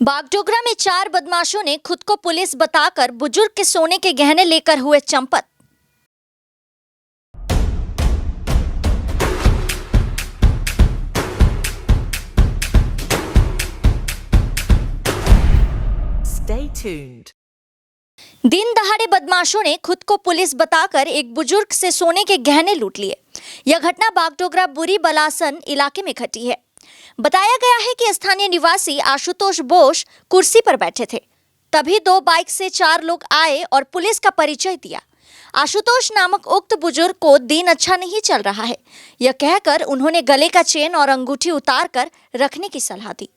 बागडोगरा में 4 बदमाशों ने खुद को पुलिस बताकर बुजुर्ग के सोने के गहने लेकर हुए चंपत। Stay tuned. दिन दहाड़े बदमाशों ने खुद को पुलिस बताकर एक बुजुर्ग से सोने के गहने लूट लिए। यह घटना बागडोगरा बुरी बलासन इलाके में घटी है। बताया गया है कि स्थानीय निवासी आशुतोष बोस कुर्सी पर बैठे थे, तभी 2 बाइक से 4 लोग आए और पुलिस का परिचय दिया। आशुतोष नामक उक्त बुजुर्ग को दिन अच्छा नहीं चल रहा है, यह कहकर उन्होंने गले का चेन और अंगूठी उतार कर रखने की सलाह दी।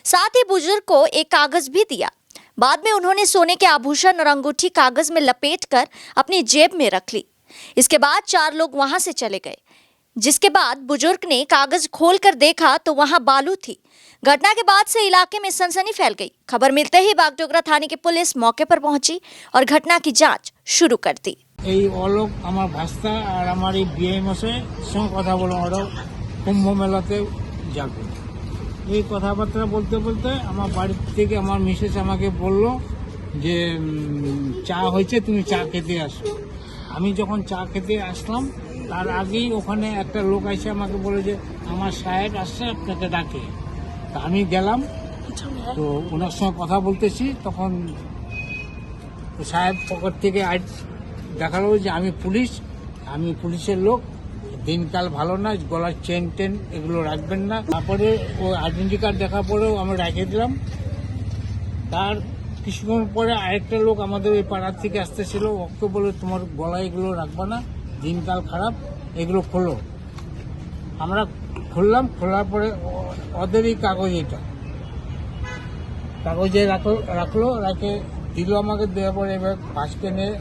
साथ ही बुजुर्ग को एक कागज भी दिया। बाद में उन्होंने सोने के आभूषण और अंगूठी कागज में लपेटकर अपनी जेब में रख ली। इसके बाद 4 लोग वहां से चले गए, जिसके बाद बुजुर्ग ने कागज खोलकर देखा तो वहां बालू थी। घटना के बाद से इलाके में सनसनी फैल गई। खबर मिलते ही बागडोगरा थाने की पुलिस मौके पर पहुंची और घटना की जांच शुरू कर दी। এই অলোক আমার ভাস্তা আর আমার এই বিআই মশাই সঙ্গে কথা বললাম, ওরা কুম্ভ মেলাতে যাবে। এই কথাবার্তা বলতে বলতে আমার বাড়ি থেকে আমার মিসেস আমাকে বলল যে চা হয়েছে, তুমি চা খেতে আসো। আমি যখন চা খেতে আসলাম তার আগেই ওখানে একটা লোক এসে আমাকে বলে যে আমার সাহেব আসছে, আপনাকে ডাকে। তা আমি গেলাম, তো ওনার সঙ্গে কথা বলতেছি, তখন সাহেব পকেট থেকে দেখালো যে আমি পুলিশের লোক, দিনকাল ভালো না, গলার চেন টেন এগুলো রাখবেন না। তারপরে ও আইডেন্টি কার্ড দেখার পরেও আমরা রেখে দিলাম। তার কিছুক্ষণ পরে আরেকটা লোক আমাদের ওই পাড়ার থেকে আসতেছিল, ওকে বলে তোমার গলায় এগুলো রাখবা না, দিনকাল খারাপ, এগুলো খোলো। আমরা খুললাম, খোলার পরে ওদেরই কাগজ, এটা কাগজে রাখলো, রেখে দিল আমাকে। দেওয়ার পরে এবার বাসকে নিয়ে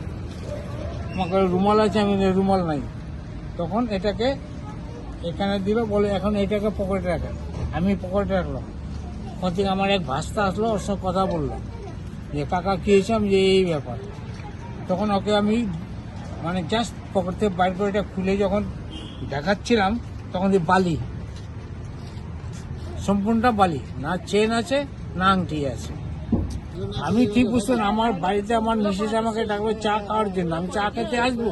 আমাকে রুমাল আছে, আমি রুমাল নাই, তখন এটাকে এখানে দিল, বলে এখন এটাকে পকেটে রাখেন। আমি পকেটে রাখলাম। ওখান থেকে আমার এক ভাস্তা আসলো, ওর সঙ্গে কথা বললাম যে কাকা কী হয়েছে, আমি যে এই ব্যাপার। তখন ওকে আমি মানে জাস্ট পকেট থেকে বাইর করে এটা খুলে যখন দেখাচ্ছিলাম, তখন বালি, সম্পূর্ণটা বালি, না চেন আছে না আংটি আছে। আমি ঠিক বুঝতে না, আমার বাড়িতে আমার মিসেস আমাকে ডাকলো চা খাওয়ার জন্য, আমি চা খেতে আসবো,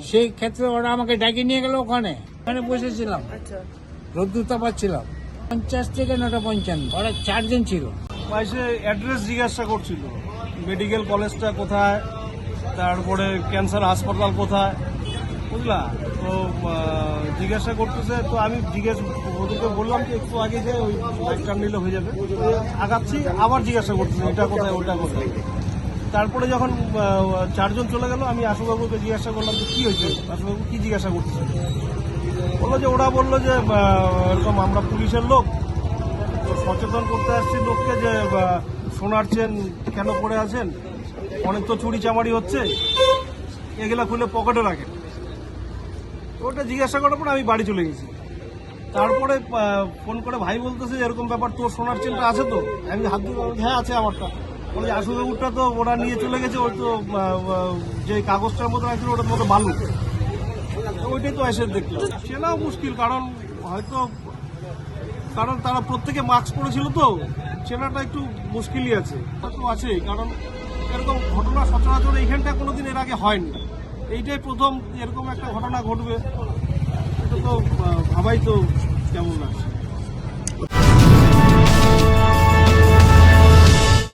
সেই ক্ষেত্রে ওরা আমাকে ডাকে নিয়ে গেল। ওখানে বসেছিলাম, রোদ্দুরটা পাচ্ছিলাম। 50 থেকে 9:55, ওরা 4 জন ছিল। এসে অ্যাড্রেস জিজ্ঞাসা করছিল, মেডিকেল কলেজটা কোথায়, তারপরে ক্যান্সার হাসপাতাল কোথায়, বুঝলা। তো জিজ্ঞাসা করতেছে, তো আমি ওদেরকে বললাম যে একটু আগে যে ওই বাইকটা নিলে হয়ে যাবে। আগাচ্ছি, আবার জিজ্ঞাসা করতেছে এটা কোথায় ওটা কোথায়। তারপরে যখন 4 জন চলে গেল, আমি আশুবাবুকে জিজ্ঞাসা করলাম যে কী হয়েছে, আশুবাবু কী জিজ্ঞাসা করতেছে। বললো যে ওরা বললো যে এরকম আমরা পুলিশের লোক, সচেতন করতে আসছি লোককে যে সোনার চেন কেন পরে আছেন, অনেক তো চুরি চামারি হচ্ছে, এগুলা খুলে পকেটে রাখেন। ওটা জিজ্ঞাসা করার পরে আমি বাড়ি চলে গেছি। তারপরে ফোন করে ভাই বলতেছে যে এরকম ব্যাপার, তোর সোনার চেনটা আছে তো? আমি হাত দিয়ে হ্যাঁ আছে আমারটা। বলে যে আশুবাবুরটা তো ওরা নিয়ে চলে গেছে, ওই তো যে কাগজটার মতো রাখছিল ওটার মতো বালু, ওইটাই তো এসে দেখলাম। চেনাও মুশকিল, কারণ তারা প্রত্যেকে মাস্ক পরেছিল, তো চেনাটা একটু মুশকিলই আছে। তো আছেই, কারণ এরকম ঘটনা সচরাচর এইখানটা কোনোদিন এর আগে হয়নি, এইটাই প্রথম এরকম একটা ঘটনা ঘটবে। এটা তো ভাবাই তো কেমন লাগছে।